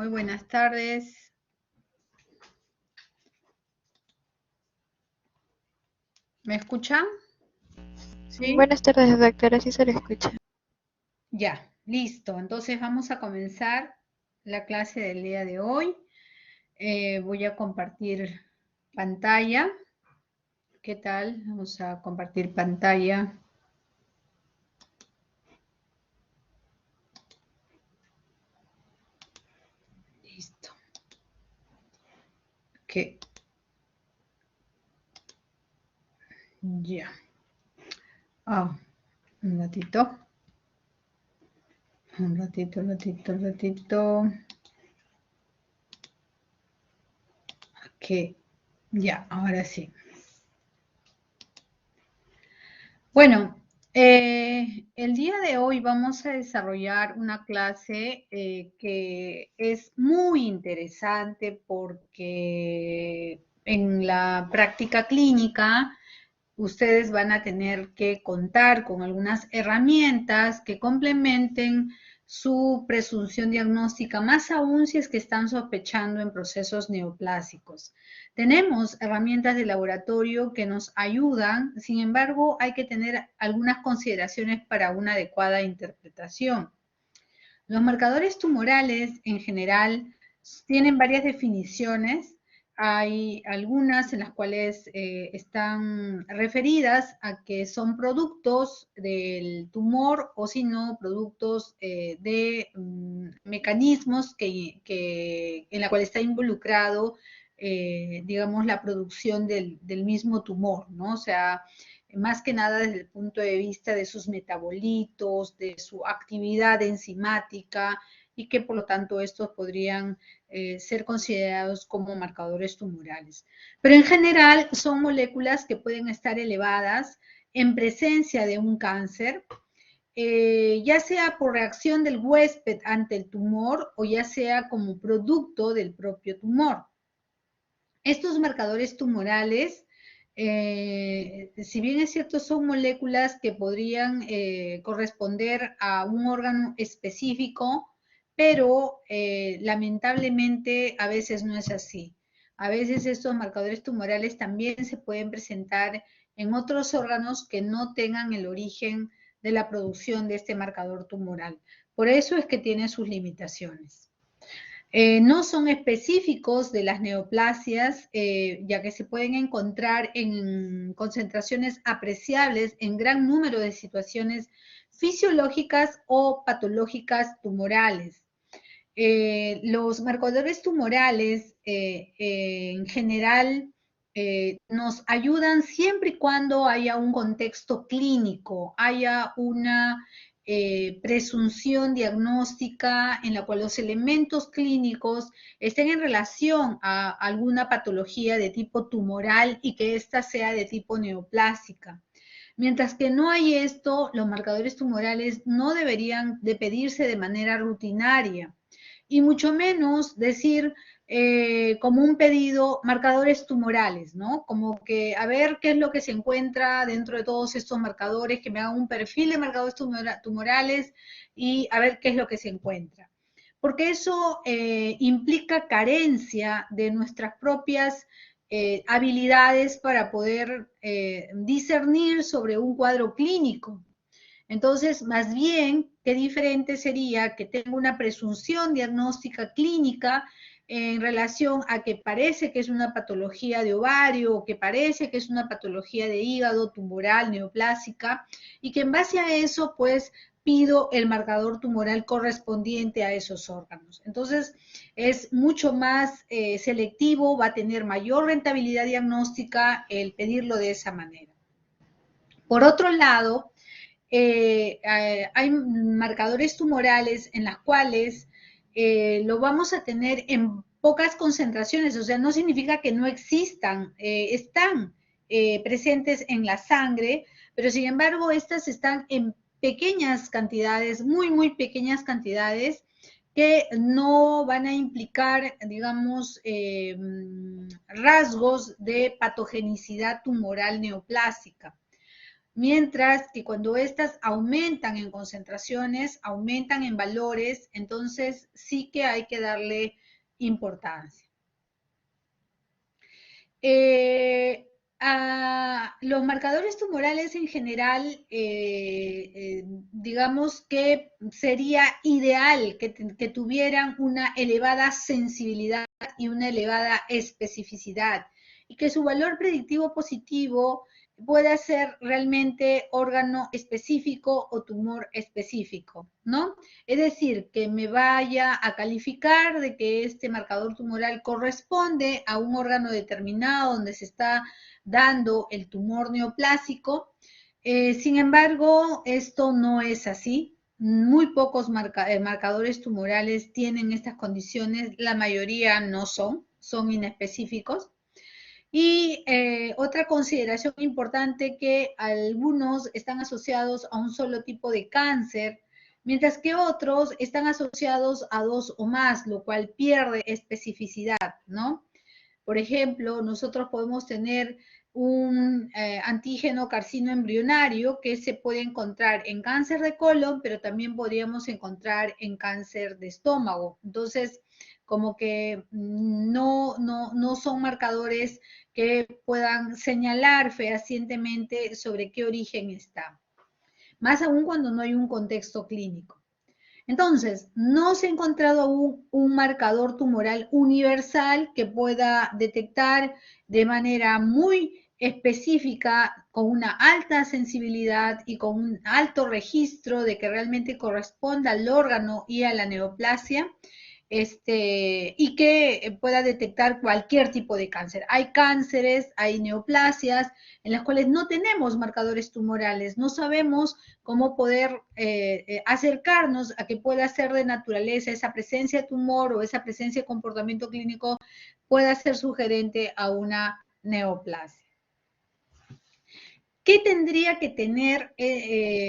Muy buenas tardes. ¿Me escuchan? ¿Sí? Buenas tardes, doctora, sí se le escucha. Ya, listo. Entonces vamos a comenzar la clase del día de hoy. Voy a compartir pantalla. ¿Qué tal? Vamos a compartir pantalla. Listo. Que ya. Un ratito. Un ratito. Que ya, ahora sí. Bueno, el día de hoy vamos a desarrollar una clase que es muy interesante porque en la práctica clínica ustedes van a tener que contar con algunas herramientas que complementen su presunción diagnóstica, más aún si es que están sospechando en procesos neoplásicos. Tenemos herramientas de laboratorio que nos ayudan, sin embargo, hay que tener algunas consideraciones para una adecuada interpretación. Los marcadores tumorales, en general, tienen varias definiciones. Hay algunas en las cuales están referidas a que son productos del tumor o si no, productos de mecanismos en la cual está involucrado, digamos, la producción del mismo tumor, ¿no? O sea, más que nada desde el punto de vista de sus metabolitos, de su actividad enzimática y que por lo tanto estos podrían ser considerados como marcadores tumorales. Pero en general son moléculas que pueden estar elevadas en presencia de un cáncer, ya sea por reacción del huésped ante el tumor o ya sea como producto del propio tumor. Estos marcadores tumorales, si bien es cierto, son moléculas que podrían corresponder a un órgano específico, pero lamentablemente a veces no es así. A veces estos marcadores tumorales también se pueden presentar en otros órganos que no tengan el origen de la producción de este marcador tumoral. Por eso es que tiene sus limitaciones. No son específicos de las neoplasias, ya que se pueden encontrar en concentraciones apreciables en gran número de situaciones fisiológicas o patológicas tumorales. Los marcadores tumorales en general nos ayudan siempre y cuando haya un contexto clínico, haya una presunción diagnóstica en la cual los elementos clínicos estén en relación a alguna patología de tipo tumoral y que ésta sea de tipo neoplásica. Mientras que no hay esto, los marcadores tumorales no deberían de pedirse de manera rutinaria y mucho menos decir como un pedido marcadores tumorales, ¿no? Como que a ver qué es lo que se encuentra dentro de todos estos marcadores, que me hagan un perfil de marcadores tumorales y a ver qué es lo que se encuentra. Porque eso implica carencia de nuestras propias habilidades para poder discernir sobre un cuadro clínico. Entonces, más bien, qué diferente sería que tenga una presunción diagnóstica clínica en relación a que parece que es una patología de ovario o que parece que es una patología de hígado tumoral neoplásica y que en base a eso, pues, pido el marcador tumoral correspondiente a esos órganos. Entonces, es mucho más selectivo, va a tener mayor rentabilidad diagnóstica el pedirlo de esa manera. Por otro lado, hay marcadores tumorales en las cuales lo vamos a tener en pocas concentraciones, o sea, no significa que no existan, están presentes en la sangre, pero sin embargo estas están en pequeñas cantidades, muy pequeñas cantidades, que no van a implicar, digamos, rasgos de patogenicidad tumoral neoplásica. Mientras que cuando estas aumentan en concentraciones, aumentan en valores, entonces sí que hay que darle importancia. Los marcadores tumorales en general, digamos que sería ideal que tuvieran una elevada sensibilidad y una elevada especificidad y que su valor predictivo positivo pueda ser realmente órgano específico o tumor específico, ¿no? Es decir, que me vaya a calificar de que este marcador tumoral corresponde a un órgano determinado donde se está dando el tumor neoplásico. Sin embargo, esto no es así. Muy pocos marcadores tumorales tienen estas condiciones, la mayoría no son inespecíficos. Y otra consideración importante que algunos están asociados a un solo tipo de cáncer, mientras que otros están asociados a dos o más, lo cual pierde especificidad, ¿no? Por ejemplo, nosotros podemos tener un antígeno carcino embrionario que se puede encontrar en cáncer de colon, pero también podríamos encontrar en cáncer de estómago. Entonces, como que no son marcadores que puedan señalar fehacientemente sobre qué origen está, más aún cuando no hay un contexto clínico. Entonces, no se ha encontrado aún un marcador tumoral universal que pueda detectar de manera muy específica, con una alta sensibilidad y con un alto registro de que realmente corresponda al órgano y a la neoplasia, y que pueda detectar cualquier tipo de cáncer. Hay cánceres, hay neoplasias en las cuales no tenemos marcadores tumorales, no sabemos cómo poder acercarnos a que pueda ser de naturaleza esa presencia de tumor o esa presencia de comportamiento clínico pueda ser sugerente a una neoplasia. ¿Qué tendría que tener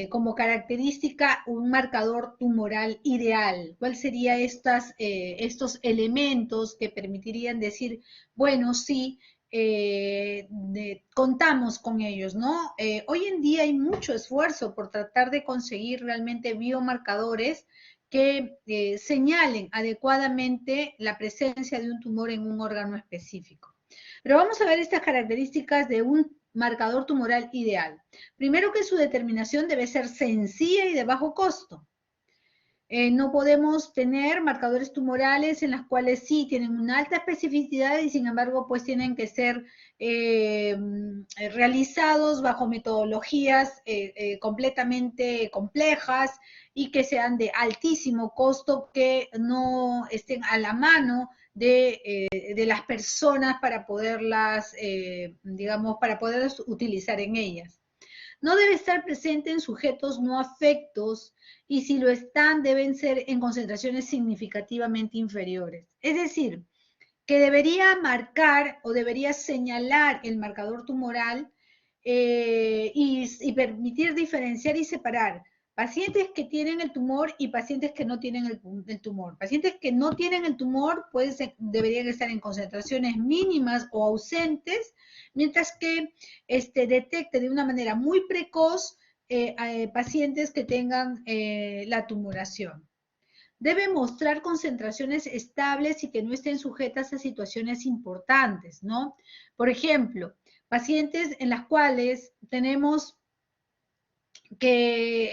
como característica un marcador tumoral ideal? ¿Cuáles serían estos elementos que permitirían decir, bueno, sí, contamos con ellos, ¿no? Hoy en día hay mucho esfuerzo por tratar de conseguir realmente biomarcadores que señalen adecuadamente la presencia de un tumor en un órgano específico. Pero vamos a ver estas características de un marcador tumoral ideal. Primero que su determinación debe ser sencilla y de bajo costo. No podemos tener marcadores tumorales en las cuales sí tienen una alta especificidad y sin embargo pues tienen que ser realizados bajo metodologías completamente complejas y que sean de altísimo costo, que no estén a la mano de las personas para poderlas, digamos, para poderlas utilizar en ellas. No debe estar presente en sujetos no afectos y si lo están deben ser en concentraciones significativamente inferiores. Es decir, que debería marcar o debería señalar el marcador tumoral y permitir diferenciar y separar pacientes que tienen el tumor y pacientes que no tienen el tumor. Pacientes que no tienen el tumor pues, deberían estar en concentraciones mínimas o ausentes, mientras que detecte de una manera muy precoz pacientes que tengan la tumoración. Debe mostrar concentraciones estables y que no estén sujetas a situaciones importantes, ¿no? Por ejemplo, pacientes en las cuales tenemos que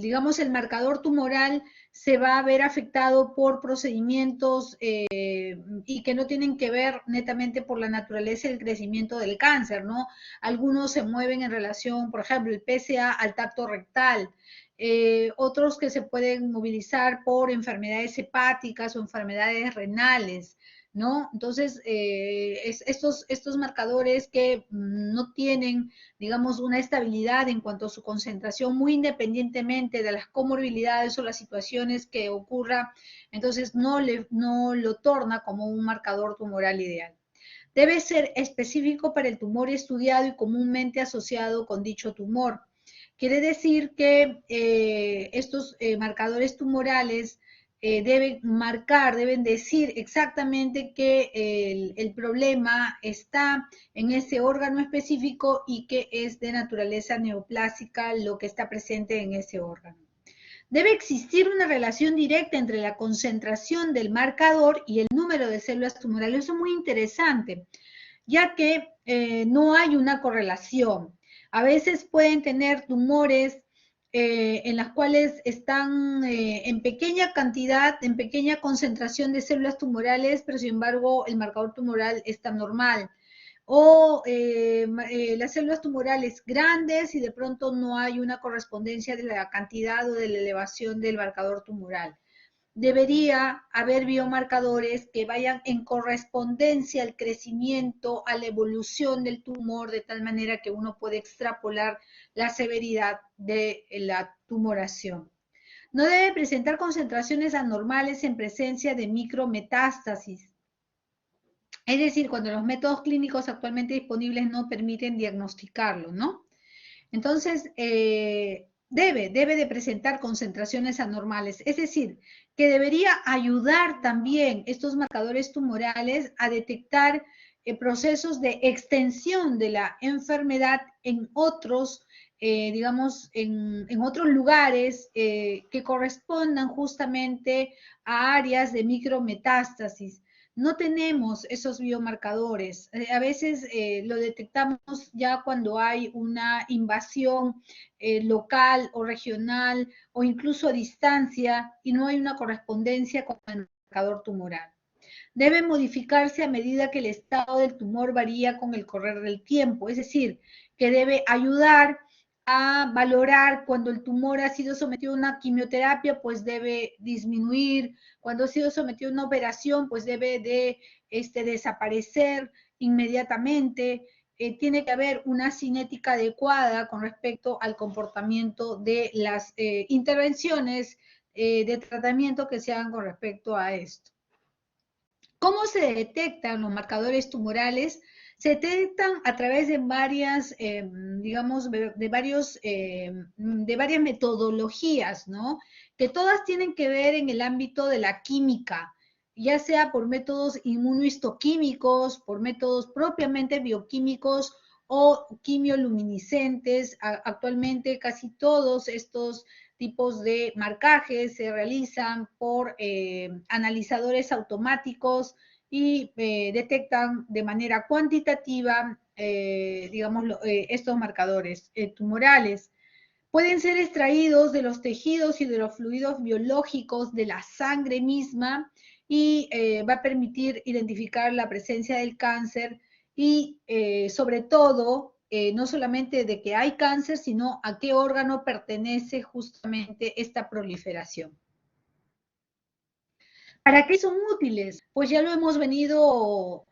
digamos, el marcador tumoral se va a ver afectado por procedimientos y que no tienen que ver netamente por la naturaleza del crecimiento del cáncer, ¿no? Algunos se mueven en relación, por ejemplo, el PSA al tacto rectal, otros que se pueden movilizar por enfermedades hepáticas o enfermedades renales, ¿no? Entonces, estos marcadores que no tienen, digamos, una estabilidad en cuanto a su concentración, muy independientemente de las comorbilidades o las situaciones que ocurra, entonces no lo torna como un marcador tumoral ideal. Debe ser específico para el tumor estudiado y comúnmente asociado con dicho tumor. Quiere decir que estos marcadores tumorales deben marcar, deben decir exactamente que el problema está en ese órgano específico y que es de naturaleza neoplásica lo que está presente en ese órgano. Debe existir una relación directa entre la concentración del marcador y el número de células tumorales. Eso es muy interesante, ya que no hay una correlación. A veces pueden tener tumores en las cuales están en pequeña cantidad, en pequeña concentración de células tumorales, pero sin embargo el marcador tumoral está normal. O las células tumorales grandes y de pronto no hay una correspondencia de la cantidad o de la elevación del marcador tumoral. Debería haber biomarcadores que vayan en correspondencia al crecimiento, a la evolución del tumor, de tal manera que uno puede extrapolar la severidad de la tumoración. No debe presentar concentraciones anormales en presencia de micrometástasis. Es decir, cuando los métodos clínicos actualmente disponibles no permiten diagnosticarlo, ¿no? Entonces, debe de presentar concentraciones anormales, es decir, que debería ayudar también estos marcadores tumorales a detectar procesos de extensión de la enfermedad en otros, digamos, en otros lugares que correspondan justamente a áreas de micrometástasis. No tenemos esos biomarcadores. A veces lo detectamos ya cuando hay una invasión local o regional o incluso a distancia y no hay una correspondencia con el marcador tumoral. Debe modificarse a medida que el estado del tumor varía con el correr del tiempo, es decir, que debe ayudar a valorar cuando el tumor ha sido sometido a una quimioterapia, pues debe disminuir, cuando ha sido sometido a una operación, pues debe de desaparecer inmediatamente. Tiene que haber una cinética adecuada con respecto al comportamiento de las intervenciones de tratamiento que se hagan con respecto a esto. ¿Cómo se detectan los marcadores tumorales? Se detectan a través de varias, digamos, de varias metodologías, ¿no? Que todas tienen que ver en el ámbito de la química, ya sea por métodos inmunohistoquímicos, por métodos propiamente bioquímicos o quimioluminiscentes. Actualmente casi todos estos tipos de marcajes se realizan por analizadores automáticos y detectan de manera cuantitativa, digamos, estos marcadores tumorales. Pueden ser extraídos de los tejidos y de los fluidos biológicos de la sangre misma y va a permitir identificar la presencia del cáncer y sobre todo, no solamente de que hay cáncer, sino a qué órgano pertenece justamente esta proliferación. ¿Para qué son útiles? Pues ya lo hemos venido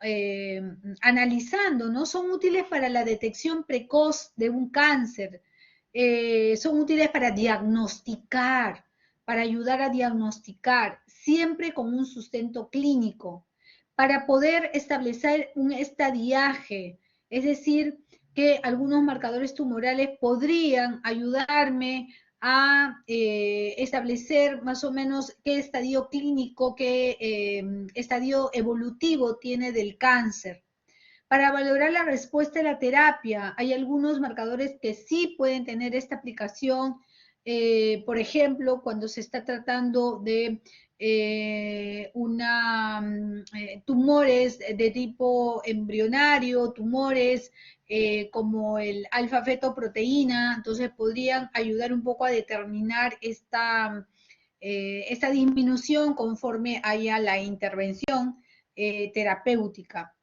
analizando, ¿no? Son útiles para la detección precoz de un cáncer, son útiles para diagnosticar, para ayudar a diagnosticar, siempre con un sustento clínico, para poder establecer un estadiaje, es decir, que algunos marcadores tumorales podrían ayudarme a establecer más o menos qué estadio clínico, qué estadio evolutivo tiene del cáncer. Para valorar la respuesta a la terapia, hay algunos marcadores que sí pueden tener esta aplicación, por ejemplo, cuando se está tratando de tumores de tipo embrionario, tumores como el alfa-fetoproteína, entonces podrían ayudar un poco a determinar esta disminución conforme haya la intervención terapéutica.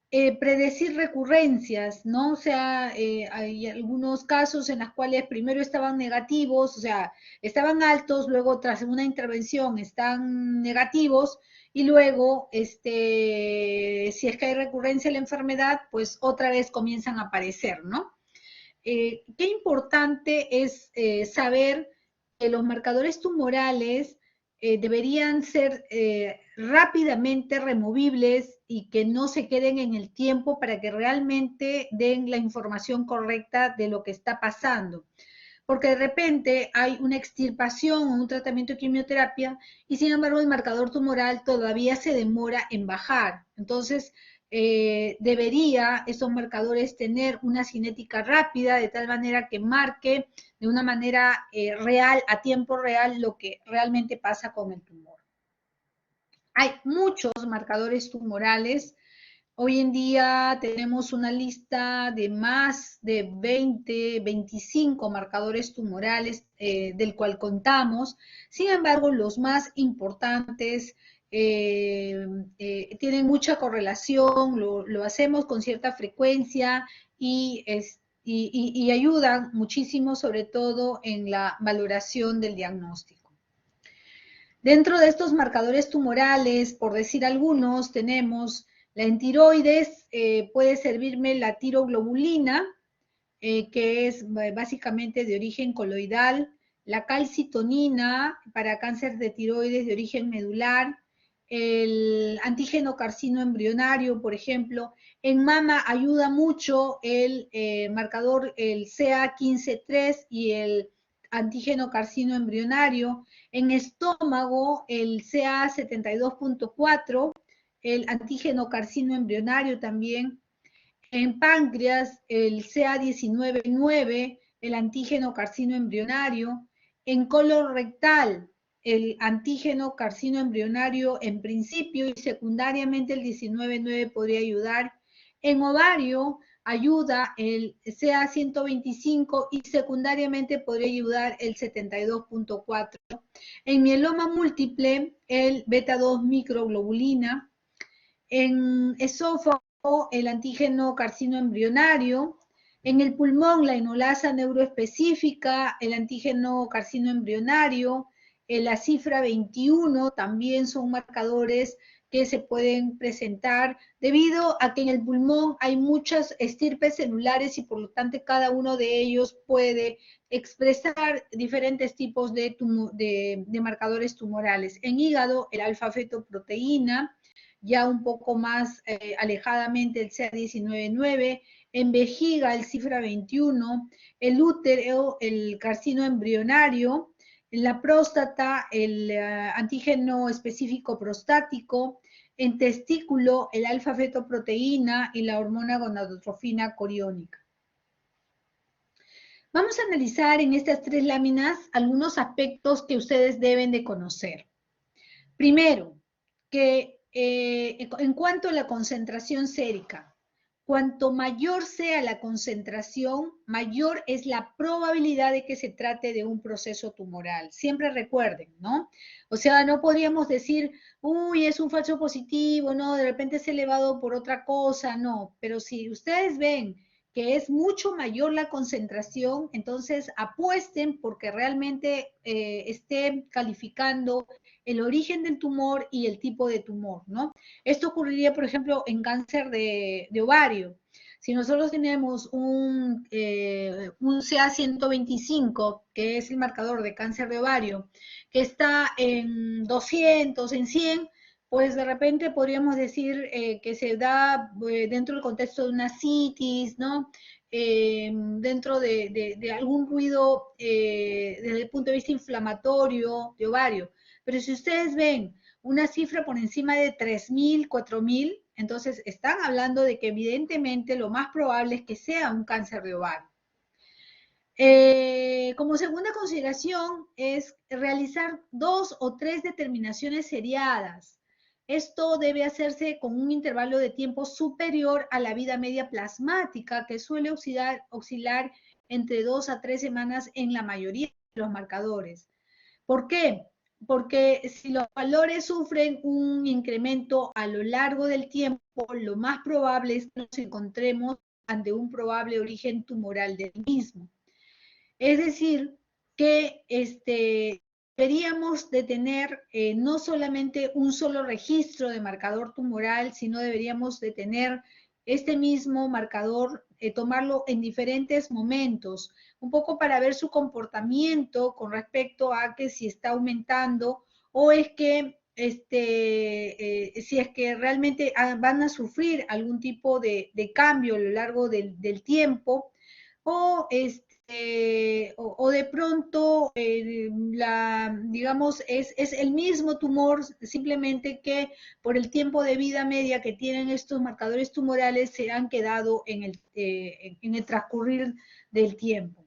Predecir recurrencias, ¿no? O sea, hay algunos casos en los cuales primero estaban negativos, o sea, estaban altos, luego tras una intervención están negativos y luego, si es que hay recurrencia de la enfermedad, pues otra vez comienzan a aparecer, ¿no? Qué importante es saber que los marcadores tumorales deberían ser rápidamente removibles y que no se queden en el tiempo para que realmente den la información correcta de lo que está pasando. porque de repente hay una extirpación o un tratamiento de quimioterapia y sin embargo el marcador tumoral todavía se demora en bajar. Entonces, debería esos marcadores tener una cinética rápida de tal manera que marque de una manera real, a tiempo real, lo que realmente pasa con el tumor. Hay muchos marcadores tumorales. Hoy en día tenemos una lista de más de 20, 25 marcadores tumorales del cual contamos. Sin embargo, los más importantes tienen mucha correlación, lo hacemos con cierta frecuencia y ayudan muchísimo, sobre todo en la valoración del diagnóstico. Dentro de estos marcadores tumorales, por decir algunos, tenemos la en tiroides, puede servirme la tiroglobulina, que es básicamente de origen coloidal, la calcitonina para cáncer de tiroides de origen medular, el antígeno carcino embrionario, por ejemplo. En mama ayuda mucho el marcador, el CA15-3 y el antígeno carcino embrionario. En estómago, el CA72.4, el antígeno carcino embrionario también. En páncreas, el CA19-9, el antígeno carcino embrionario. En colon rectal, el antígeno carcino embrionario en principio y secundariamente el 19-9 podría ayudar. En ovario ayuda el CA125 y secundariamente podría ayudar el 72.4. En mieloma múltiple, el beta-2 microglobulina. En esófago, el antígeno carcino embrionario. En el pulmón, la enolasa neuroespecífica, el antígeno carcino embrionario, la cifra 21 también son marcadores que se pueden presentar debido a que en el pulmón hay muchas estirpes celulares y por lo tanto cada uno de ellos puede expresar diferentes tipos de marcadores tumorales. En hígado, el alfa-fetoproteína, ya un poco más alejadamente el CA19-9, en vejiga el cifra 21, el útero, el carcino embrionario, en la próstata el antígeno específico prostático, en testículo el alfa-fetoproteína y la hormona gonadotrofina coriónica. Vamos a analizar en estas tres láminas algunos aspectos que ustedes deben de conocer. Primero, que en cuanto a la concentración sérica, cuanto mayor sea la concentración, mayor es la probabilidad de que se trate de un proceso tumoral. Siempre recuerden, ¿no? O sea, no podríamos decir, uy, es un falso positivo, no, de repente es elevado por otra cosa, no. Pero si ustedes ven que es mucho mayor la concentración, entonces apuesten porque realmente estén calificando el origen del tumor y el tipo de tumor, ¿no? Esto ocurriría, por ejemplo, en cáncer de ovario. Si nosotros tenemos un CA125, que es el marcador de cáncer de ovario, que está en 200, en 100, pues de repente podríamos decir que se da dentro del contexto de una citis, ¿no? Dentro de algún ruido desde el punto de vista inflamatorio de ovario. Pero si ustedes ven una cifra por encima de 3.000, 4.000, entonces están hablando de que evidentemente lo más probable es que sea un cáncer de ovario. Como segunda consideración es realizar 2 o 3 determinaciones seriadas. Esto debe hacerse con un intervalo de tiempo superior a la vida media plasmática, que suele oscilar entre 2 a 3 semanas en la mayoría de los marcadores. ¿Por qué? Porque si los valores sufren un incremento a lo largo del tiempo, lo más probable es que nos encontremos ante un probable origen tumoral del mismo. Es decir, que deberíamos de tener no solamente un solo registro de marcador tumoral, sino deberíamos de tener este mismo marcador, tomarlo en diferentes momentos, un poco para ver su comportamiento con respecto a que si está aumentando o es que si es que realmente van a sufrir algún tipo de cambio a lo largo del tiempo o o de pronto, digamos, es el mismo tumor, simplemente que por el tiempo de vida media que tienen estos marcadores tumorales se han quedado en el transcurrir del tiempo.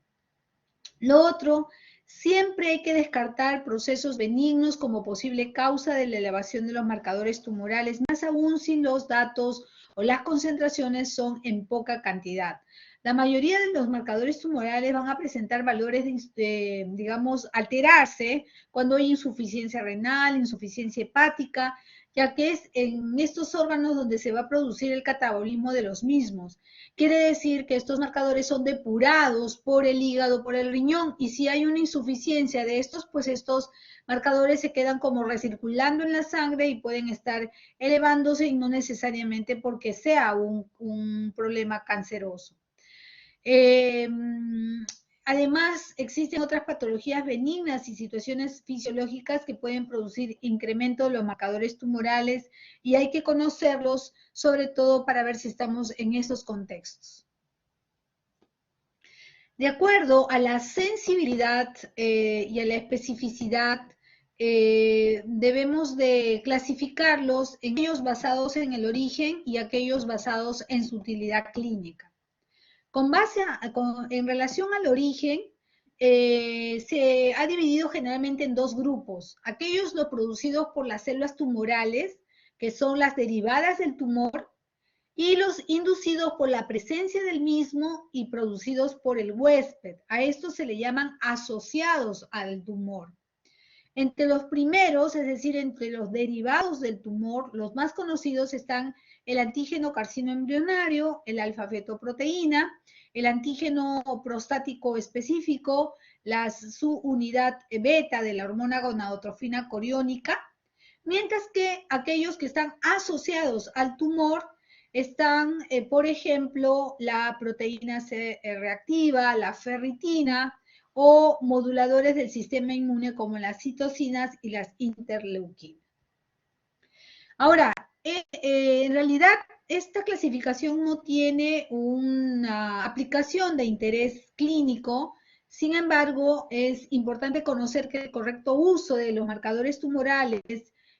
Lo otro, siempre hay que descartar procesos benignos como posible causa de la elevación de los marcadores tumorales, más aún si los datos o las concentraciones son en poca cantidad. La mayoría de los marcadores tumorales van a presentar valores, digamos, alterarse cuando hay insuficiencia renal, insuficiencia hepática, ya que es en estos órganos donde se va a producir el catabolismo de los mismos. Quiere decir que estos marcadores son depurados por el hígado, por el riñón, y si hay una insuficiencia de estos, pues estos marcadores se quedan como recirculando en la sangre y pueden estar elevándose y no necesariamente porque sea un problema canceroso. Además, existen otras patologías benignas y situaciones fisiológicas que pueden producir incremento de los marcadores tumorales y hay que conocerlos, sobre todo para ver si estamos en esos contextos. De acuerdo a la sensibilidad y a la especificidad, debemos de clasificarlos en aquellos basados en el origen y aquellos basados en su utilidad clínica. En relación al origen, se ha dividido generalmente en dos grupos. Aquellos los producidos por las células tumorales, que son las derivadas del tumor, y los inducidos por la presencia del mismo y producidos por el huésped. A estos se le llaman asociados al tumor. Entre los primeros, es decir, entre los derivados del tumor, los más conocidos están el antígeno carcinoembrionario, el alfa-fetoproteína, el antígeno prostático específico, la subunidad beta de la hormona gonadotrofina coriónica, mientras que aquellos que están asociados al tumor están, por ejemplo, la proteína C reactiva, la ferritina, o moduladores del sistema inmune como las citocinas y las interleuquinas. Ahora, en realidad esta clasificación no tiene una aplicación de interés clínico, sin embargo, es importante conocer que el correcto uso de los marcadores tumorales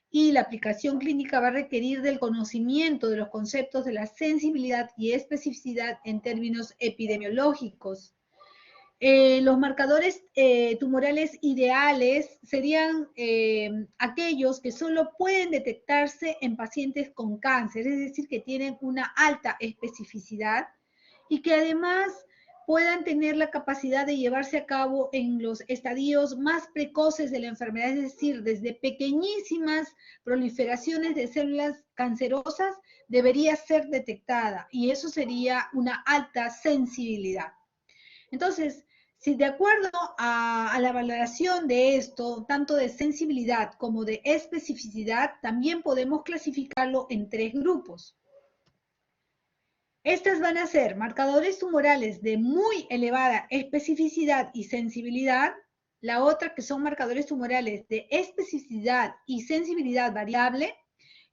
y la aplicación clínica va a requerir del conocimiento de los conceptos de la sensibilidad y especificidad en términos epidemiológicos. Los marcadores tumorales ideales serían aquellos que solo pueden detectarse en pacientes con cáncer, es decir, que tienen una alta especificidad y que además puedan tener la capacidad de llevarse a cabo en los estadios más precoces de la enfermedad, es decir, desde pequeñísimas proliferaciones de células cancerosas debería ser detectada y eso sería una alta sensibilidad. Entonces, si de acuerdo a la valoración de esto, tanto de sensibilidad como de especificidad, también podemos clasificarlo en tres grupos. Estas van a ser marcadores tumorales de muy elevada especificidad y sensibilidad, la otra que son marcadores tumorales de especificidad y sensibilidad variable,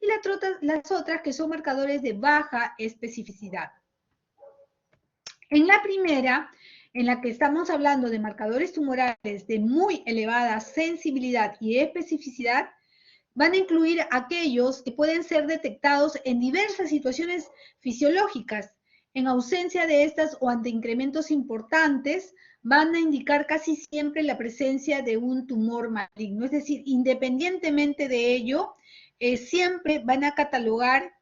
y las otras que son marcadores de baja especificidad. En la primera, en la que estamos hablando de marcadores tumorales de muy elevada sensibilidad y especificidad, van a incluir aquellos que pueden ser detectados en diversas situaciones fisiológicas. En ausencia de estas o ante incrementos importantes, van a indicar casi siempre la presencia de un tumor maligno. Es decir, independientemente de ello, siempre van a catalogar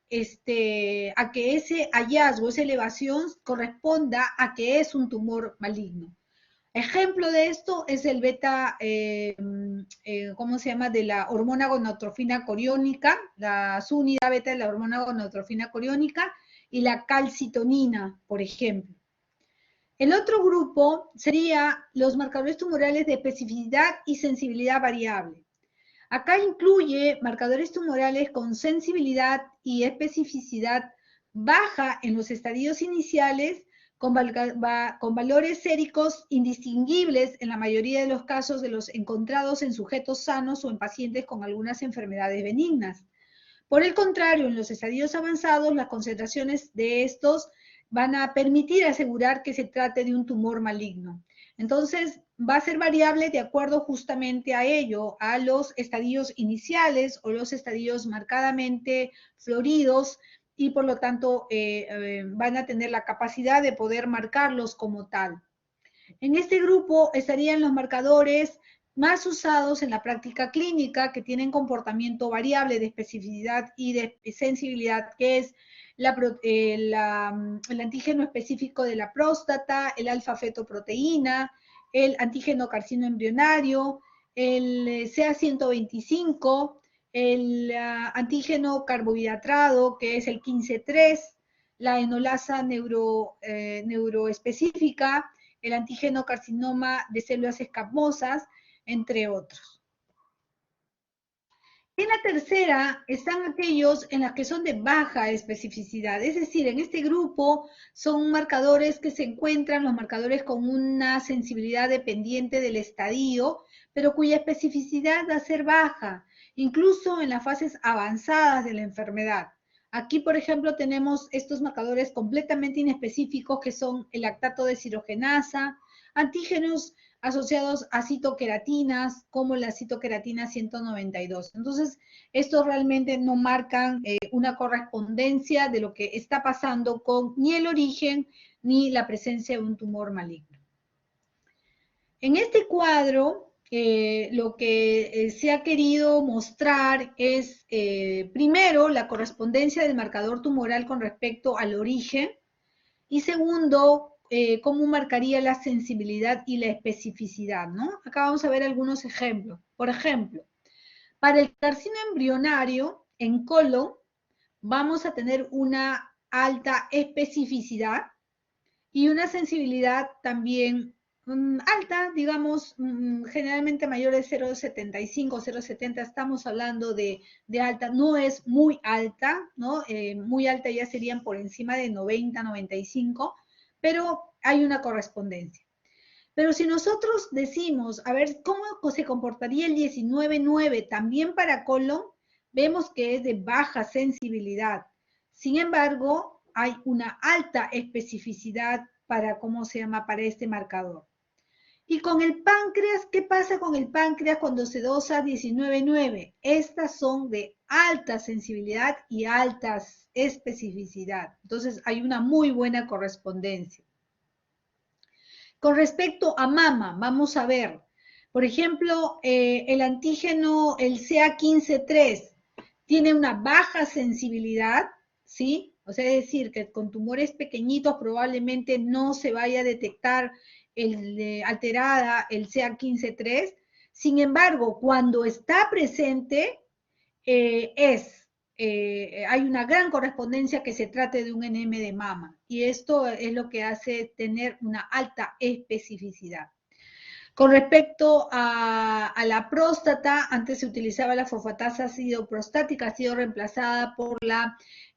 a que ese hallazgo, esa elevación corresponda a que es un tumor maligno. Ejemplo de esto es el beta, ¿cómo se llama? De la hormona gonadotrofina coriónica, la subunidad beta de la hormona gonadotrofina coriónica y la calcitonina, por ejemplo. El otro grupo sería los marcadores tumorales de especificidad y sensibilidad variable. Acá incluye marcadores tumorales con sensibilidad y especificidad baja en los estadios iniciales, con valores séricos indistinguibles en la mayoría de los casos de los encontrados en sujetos sanos o en pacientes con algunas enfermedades benignas. Por el contrario, en los estadios avanzados, las concentraciones de estos van a permitir asegurar que se trate de un tumor maligno. Entonces, va a ser variable de acuerdo justamente a ello, a los estadios iniciales o los estadios marcadamente floridos y por lo tanto van a tener la capacidad de poder marcarlos como tal. En este grupo estarían los marcadores más usados en la práctica clínica que tienen comportamiento variable de especificidad y de sensibilidad, que es el antígeno específico de la próstata, el alfa-fetoproteína, el antígeno carcino embrionario, el CA125, el antígeno carbohidratrado, que es el 15-3, la enolasa neuroespecífica, el antígeno carcinoma de células escamosas, entre otros. En la tercera están aquellos en las que son de baja especificidad, es decir, en este grupo son marcadores que se encuentran, los marcadores con una sensibilidad dependiente del estadio, pero cuya especificidad va a ser baja, incluso en las fases avanzadas de la enfermedad. Aquí, por ejemplo, tenemos estos marcadores completamente inespecíficos que son el lactato de cirogenasa, antígenos asociados a citoqueratinas, como la citoqueratina 192. Entonces, estos realmente no marcan una correspondencia de lo que está pasando con ni el origen ni la presencia de un tumor maligno. En este cuadro, lo que se ha querido mostrar es, primero, la correspondencia del marcador tumoral con respecto al origen, y segundo, cómo marcaría la sensibilidad y la especificidad, ¿no? Acá vamos a ver algunos ejemplos. Por ejemplo, para el carcinoma embrionario en colon, vamos a tener una alta especificidad y una sensibilidad también alta, digamos, generalmente mayor de 0,75, 0,70, estamos hablando de alta, no es muy alta, ¿no? Muy alta ya serían por encima de 90, 95, pero hay una correspondencia. Pero si nosotros decimos, a ver, ¿cómo se comportaría el 19,9 también para colon? Vemos que es de baja sensibilidad. Sin embargo, hay una alta especificidad para, ¿cómo se llama?, para este marcador. Y con el páncreas, ¿qué pasa con el páncreas cuando se dosa 19,9? Estas son de alta sensibilidad y alta especificidad. Entonces, hay una muy buena correspondencia. Con respecto a mama, vamos a ver, por ejemplo, el antígeno, el CA15-3, tiene una baja sensibilidad, ¿sí? O sea, es decir, que con tumores pequeñitos probablemente no se vaya a detectar alterada el CA15-3. Sin embargo, cuando está presente, hay una gran correspondencia que se trate de un NM de mama, y esto es lo que hace tener una alta especificidad. Con respecto a la próstata, antes se utilizaba la fosfatasa ácido prostática, ha sido reemplazada por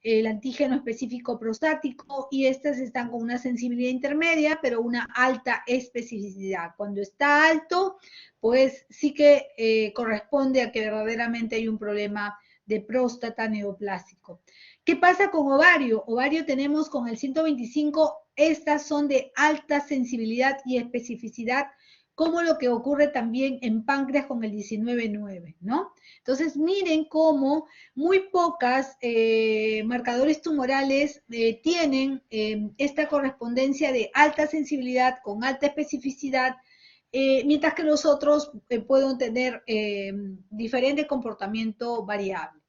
el antígeno específico prostático, y estas están con una sensibilidad intermedia, pero una alta especificidad. Cuando está alto, pues sí que corresponde a que verdaderamente hay un problema de próstata neoplásico. ¿Qué pasa con ovario? Ovario tenemos con el 125, estas son de alta sensibilidad y especificidad, como lo que ocurre también en páncreas con el 19,9, ¿no? Entonces, miren cómo muy pocas marcadores tumorales tienen esta correspondencia de alta sensibilidad con alta especificidad, mientras que los otros pueden tener diferente comportamiento variable.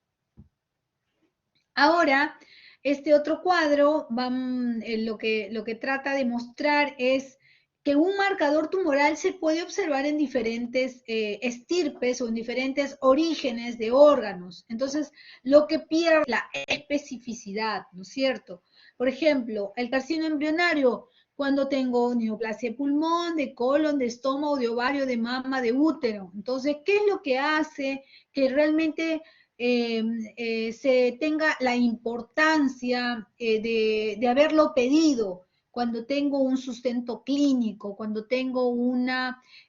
Ahora, este otro cuadro lo que trata de mostrar es que un marcador tumoral se puede observar en diferentes estirpes o en diferentes orígenes de órganos. Entonces, lo que pierde la especificidad, ¿no es cierto? Por ejemplo, el carcinoma embrionario, cuando tengo neoplasia de pulmón, de colon, de estómago, de ovario, de mama, de útero. Entonces, ¿qué es lo que hace que realmente se tenga la importancia de haberlo pedido cuando tengo un sustento clínico, cuando tengo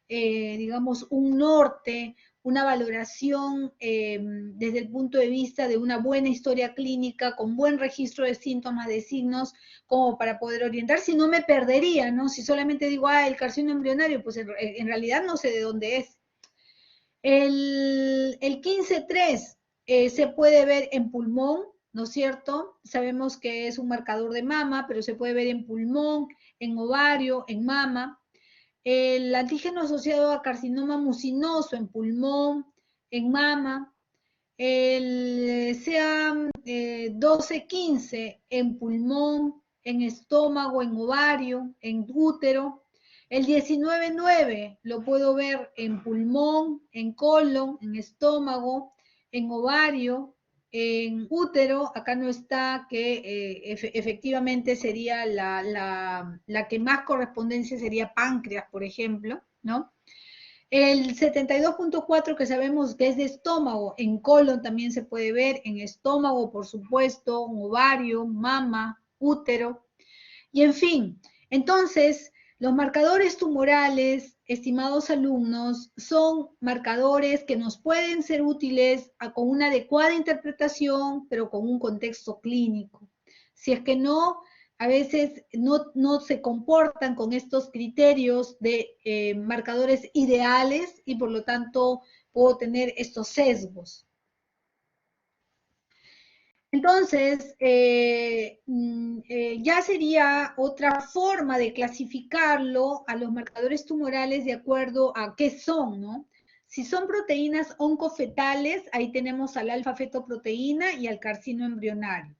digamos, un norte, una valoración desde el punto de vista de una buena historia clínica, con buen registro de síntomas, de signos, como para poder orientar, si no me perdería, ¿no? Si solamente digo, el carcinoma embrionario, pues en realidad no sé de dónde es. El 15-3 se puede ver en pulmón, ¿no es cierto? Sabemos que es un marcador de mama, pero se puede ver en pulmón, en ovario, en mama. El antígeno asociado a carcinoma mucinoso en pulmón, en mama. El SEAM 12-15 en pulmón, en estómago, en ovario, en útero. El 19-9 lo puedo ver en pulmón, en colon, en estómago, en ovario, en útero. Acá no está, que efectivamente sería la que más correspondencia sería páncreas, por ejemplo, ¿no? El 72.4 que sabemos que es de estómago, en colon también se puede ver, en estómago, por supuesto, en ovario, mama, útero. Y en fin, entonces, los marcadores tumorales, estimados alumnos, son marcadores que nos pueden ser útiles con una adecuada interpretación, pero con un contexto clínico. Si es que no, a veces no se comportan con estos criterios de marcadores ideales y por lo tanto puedo tener estos sesgos. Entonces, ya sería otra forma de clasificarlo a los marcadores tumorales de acuerdo a qué son, ¿no? Si son proteínas oncofetales, ahí tenemos al alfa-fetoproteína y al carcino embrionario.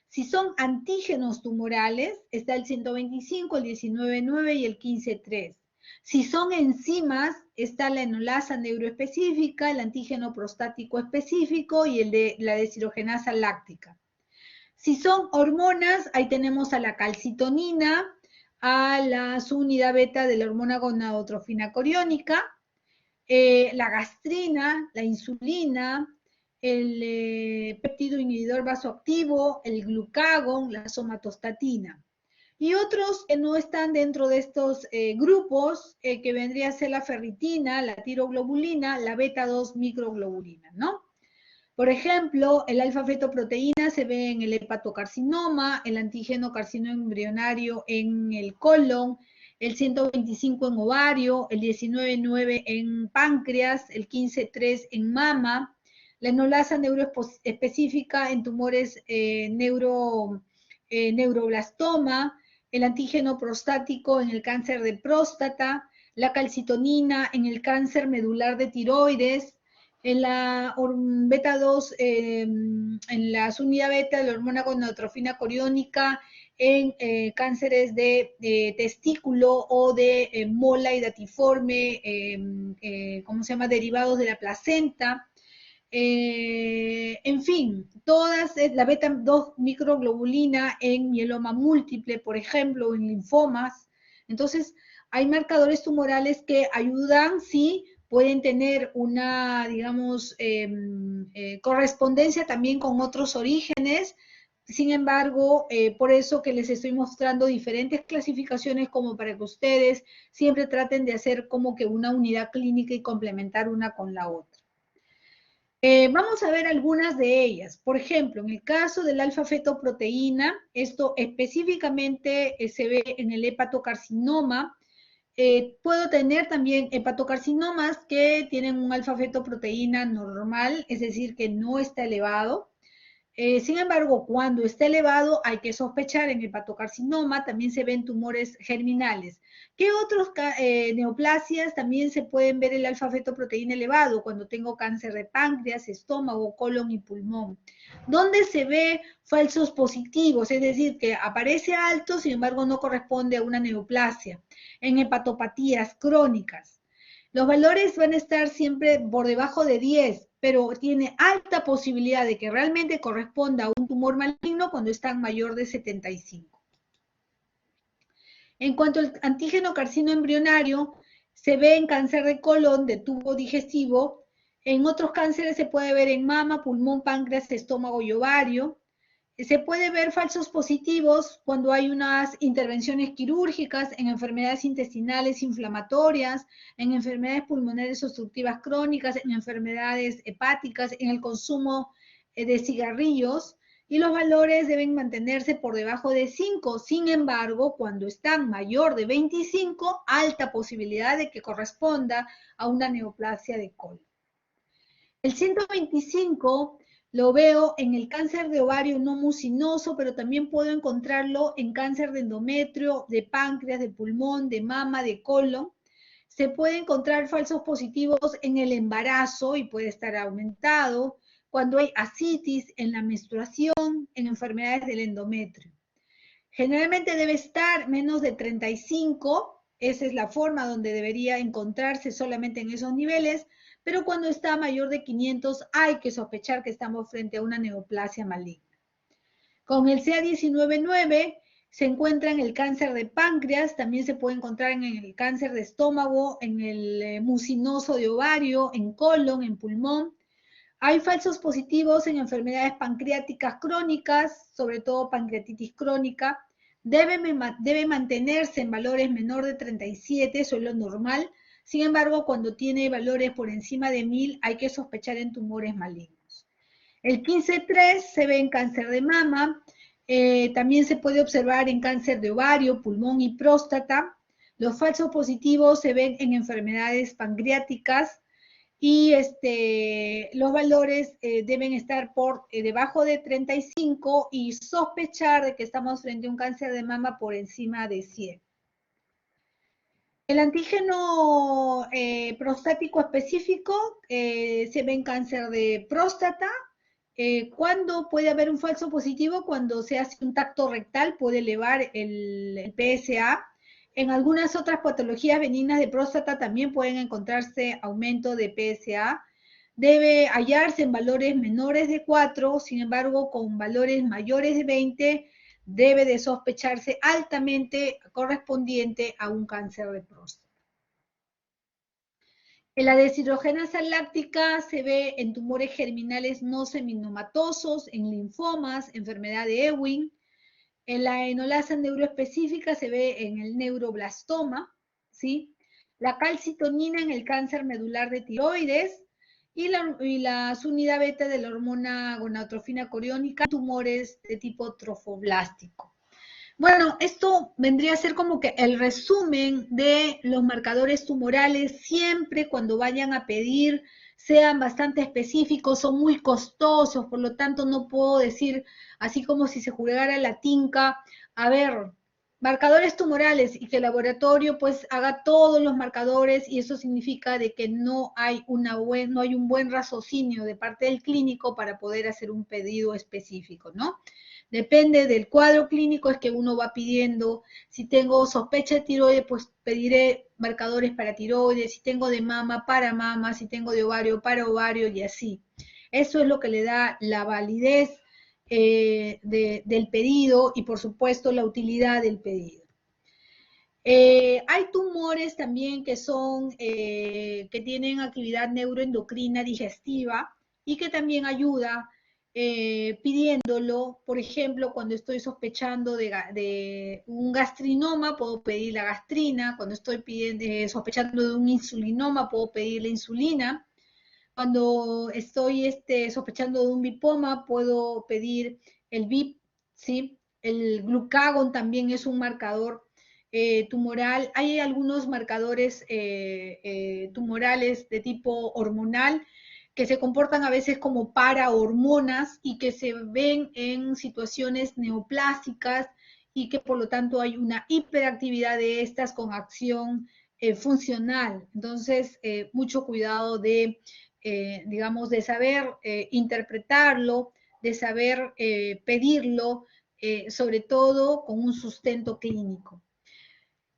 Si son antígenos tumorales, está el 125, el 19,9 y el 15,3. Si son enzimas, está la enolasa neuroespecífica, el antígeno prostático específico y el de la deshidrogenasa láctica. Si son hormonas, ahí tenemos a la calcitonina, a la subunidad beta de la hormona gonadotrofina coriónica, la gastrina, la insulina, el péptido inhibidor vasoactivo, el glucagón, la somatostatina. Y otros que no están dentro de estos grupos, que vendría a ser la ferritina, la tiroglobulina, la beta-2 microglobulina, ¿no? Por ejemplo, el alfa-fetoproteína se ve en el hepatocarcinoma, el antígeno carcinoma embrionario en el colon, el 125 en ovario, el 19,9 en páncreas, el 15,3 en mama, la enolasa neuroespecífica en tumores neuroblastoma, el antígeno prostático en el cáncer de próstata, la calcitonina en el cáncer medular de tiroides, en la beta-2, en la unidad beta de la hormona gonadotrofina coriónica, en cánceres de testículo o de mola y datiforme, ¿cómo se llama? Derivados de la placenta. En fin, todas, la beta-2 microglobulina en mieloma múltiple, por ejemplo, en linfomas. Entonces, hay marcadores tumorales que ayudan, sí, pueden tener una, digamos, correspondencia también con otros orígenes. Sin embargo, por eso que les estoy mostrando diferentes clasificaciones como para que ustedes siempre traten de hacer como que una unidad clínica y complementar una con la otra. Vamos a ver algunas de ellas. Por ejemplo, en el caso del alfa-fetoproteína, esto específicamente se ve en el hepatocarcinoma. Puedo tener también hepatocarcinomas que tienen un alfa-fetoproteína normal, es decir, que no está elevado. Sin embargo, cuando está elevado hay que sospechar en hepatocarcinoma, también se ven tumores germinales. ¿Qué otros neoplasias también se pueden ver el alfa-fetoproteína elevado? Cuando tengo cáncer de páncreas, estómago, colon y pulmón. ¿Dónde se ve falsos positivos? Es decir, que aparece alto, sin embargo no corresponde a una neoplasia. En hepatopatías crónicas. Los valores van a estar siempre por debajo de 10, pero tiene alta posibilidad de que realmente corresponda a un tumor maligno cuando están mayor de 75. En cuanto al antígeno carcino embrionario, se ve en cáncer de colon, de tubo digestivo. En otros cánceres se puede ver en mama, pulmón, páncreas, estómago y ovario. Se puede ver falsos positivos cuando hay unas intervenciones quirúrgicas en enfermedades intestinales inflamatorias, en enfermedades pulmonares obstructivas crónicas, en enfermedades hepáticas, en el consumo de cigarrillos, y los valores deben mantenerse por debajo de 5. Sin embargo, cuando están mayor de 25, alta posibilidad de que corresponda a una neoplasia de colon. El 125 lo veo en el cáncer de ovario no mucinoso, pero también puedo encontrarlo en cáncer de endometrio, de páncreas, de pulmón, de mama, de colon. Se puede encontrar falsos positivos en el embarazo y puede estar aumentado, cuando hay ascitis, en la menstruación, en enfermedades del endometrio. Generalmente debe estar menos de 35, esa es la forma donde debería encontrarse solamente en esos niveles, pero cuando está mayor de 500 hay que sospechar que estamos frente a una neoplasia maligna. Con el CA19-9 se encuentra en el cáncer de páncreas, también se puede encontrar en el cáncer de estómago, en el mucinoso de ovario, en colon, en pulmón. Hay falsos positivos en enfermedades pancreáticas crónicas, sobre todo pancreatitis crónica. Debe mantenerse en valores menor de 37, eso es lo normal. Sin embargo, cuando tiene valores por encima de 1000, hay que sospechar en tumores malignos. El 15-3 se ve en cáncer de mama, también se puede observar en cáncer de ovario, pulmón y próstata. Los falsos positivos se ven en enfermedades pancreáticas, y los valores deben estar por debajo de 35 y sospechar de que estamos frente a un cáncer de mama por encima de 100. El antígeno prostático específico se ve en cáncer de próstata. ¿Cuándo puede haber un falso positivo? Cuando se hace un tacto rectal puede elevar el PSA. En algunas otras patologías benignas de próstata también pueden encontrarse aumento de PSA. Debe hallarse en valores menores de 4, sin embargo, con valores mayores de 20, debe de sospecharse altamente correspondiente a un cáncer de próstata. La deshidrogenasa láctica se ve en tumores germinales no seminomatosos, en linfomas, enfermedad de Ewing. La enolasa neuroespecífica se ve en el neuroblastoma, ¿sí? La calcitonina en el cáncer medular de tiroides y la unidad beta de la hormona gonadotrofina coriónica en tumores de tipo trofoblástico. Bueno, esto vendría a ser como que el resumen de los marcadores tumorales. Siempre cuando vayan a pedir sean bastante específicos, son muy costosos, por lo tanto no puedo decir así como si se jugara la tinca, a ver, marcadores tumorales, y que el laboratorio pues haga todos los marcadores, y eso significa de que no hay un buen raciocinio de parte del clínico para poder hacer un pedido específico, ¿no? Depende del cuadro clínico, es que uno va pidiendo. Si tengo sospecha de tiroides, pues pediré marcadores para tiroides. Si tengo de mama, para mama. Si tengo de ovario, para ovario, y así. Eso es lo que le da la validez del pedido y, por supuesto, la utilidad del pedido. Hay tumores también que tienen actividad neuroendocrina digestiva y que también ayuda pidiéndolo. Por ejemplo, cuando estoy sospechando de un gastrinoma, puedo pedir la gastrina. Cuando estoy sospechando de un insulinoma, puedo pedir la insulina. Cuando estoy sospechando de un lipoma, puedo pedir el VIP, ¿sí? El glucagón también es un marcador tumoral. Hay algunos marcadores tumorales de tipo hormonal que se comportan a veces como parahormonas y que se ven en situaciones neoplásicas, y que por lo tanto hay una hiperactividad de estas con acción funcional. Entonces, mucho cuidado digamos, de saber interpretarlo, de saber pedirlo, sobre todo con un sustento clínico.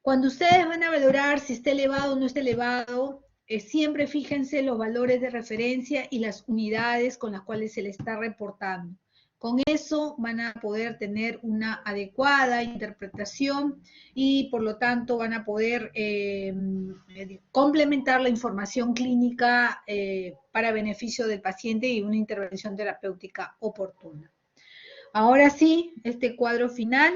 Cuando ustedes van a valorar si está elevado o no está elevado, siempre fíjense los valores de referencia y las unidades con las cuales se le está reportando. Con eso van a poder tener una adecuada interpretación y por lo tanto van a poder complementar la información clínica para beneficio del paciente y una intervención terapéutica oportuna. Ahora sí, este cuadro final.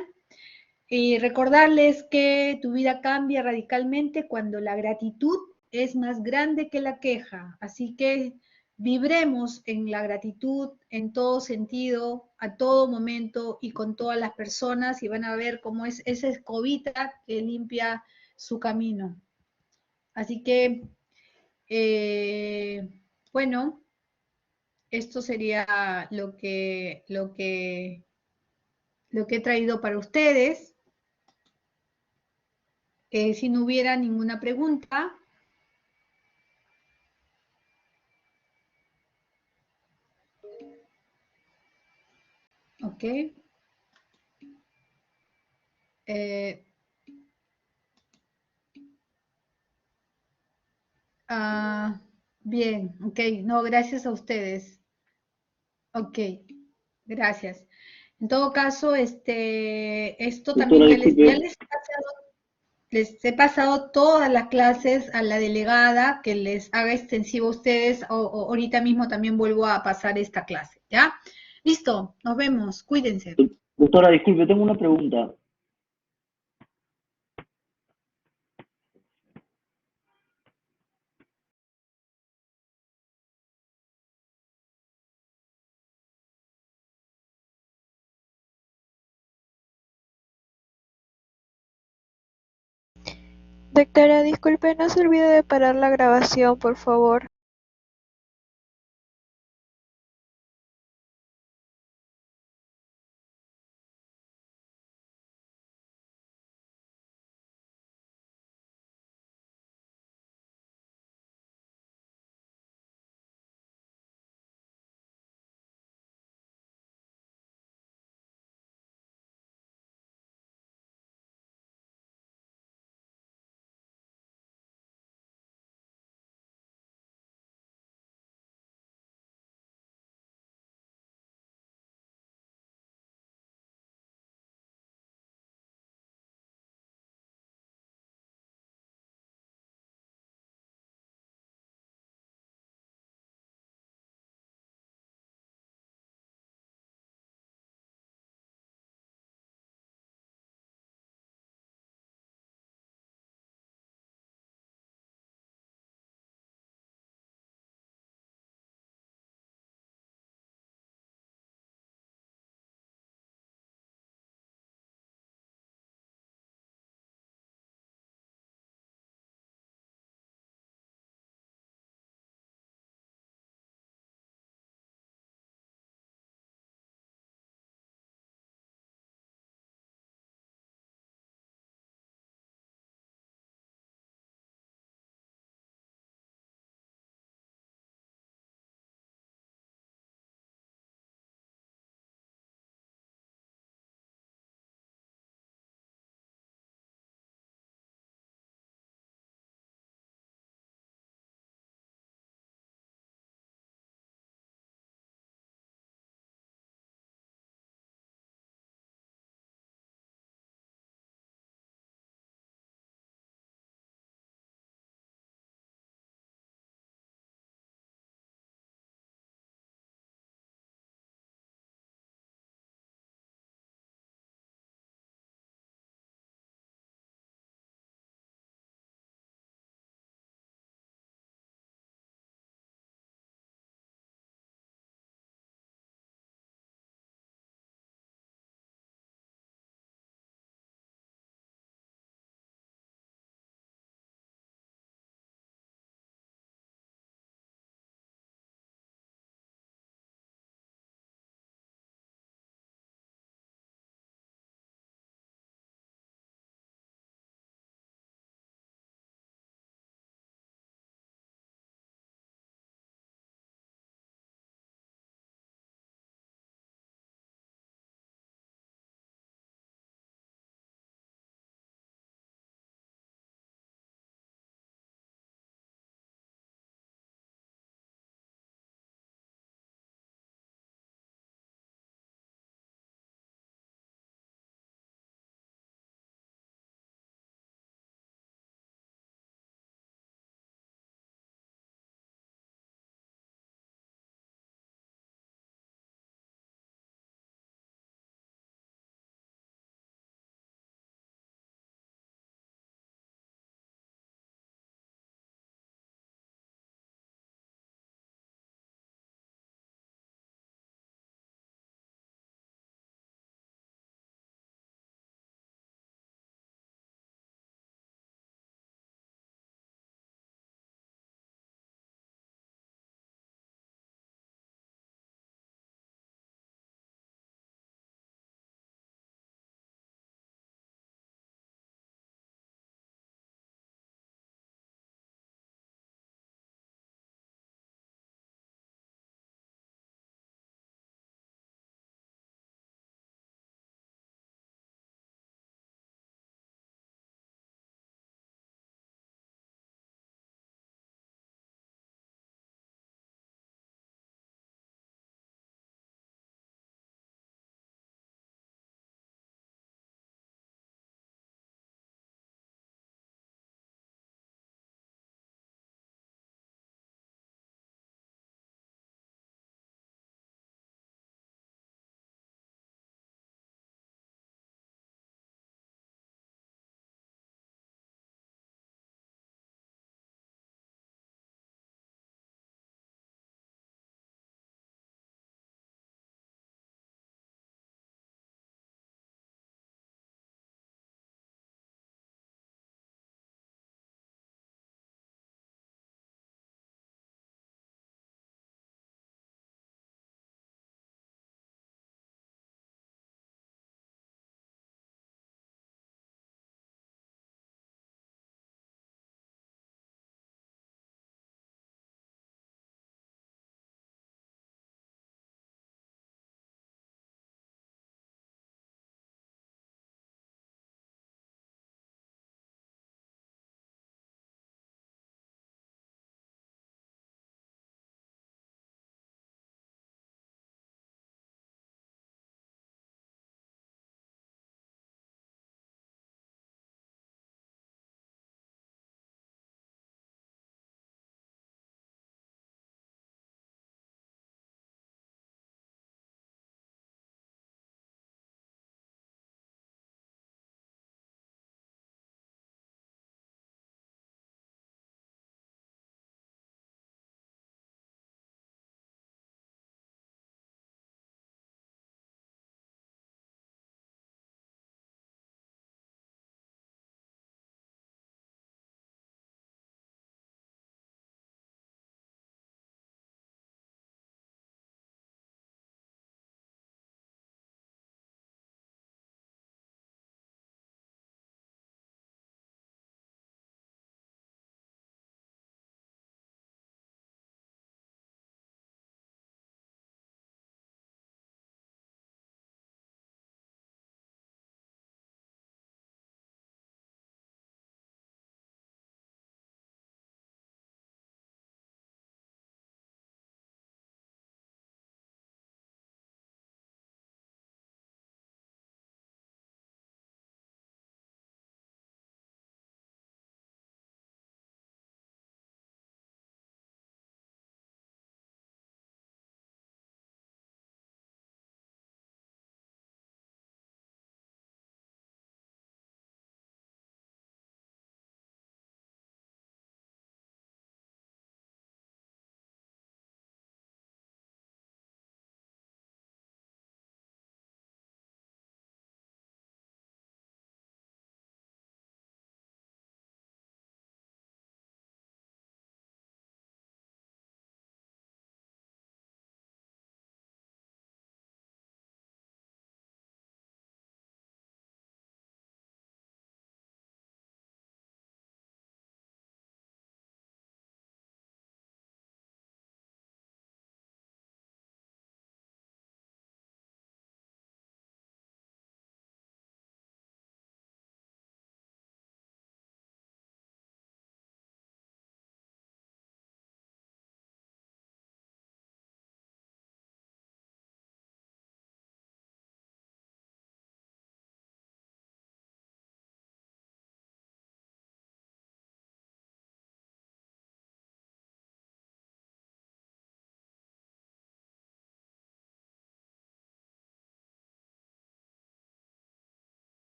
Y recordarles que tu vida cambia radicalmente cuando la gratitud es más grande que la queja. Así que vibremos en la gratitud en todo sentido, a todo momento y con todas las personas y van a ver cómo es esa escobita que limpia su camino. Así que, eh, bueno, esto sería lo que he traído para ustedes. Si no hubiera ninguna pregunta, ok. Eh, ah, bien, ok. No, gracias a ustedes. Ok, gracias. En todo caso, esto también Doctora, disculpe, les he pasado todas las clases a la delegada que les haga extensivo a ustedes o ahorita mismo también vuelvo a pasar esta clase, ¿ya? Listo, nos vemos, cuídense. doctora, disculpe, tengo una pregunta. Doctora, disculpe, no se olvide de parar la grabación, por favor.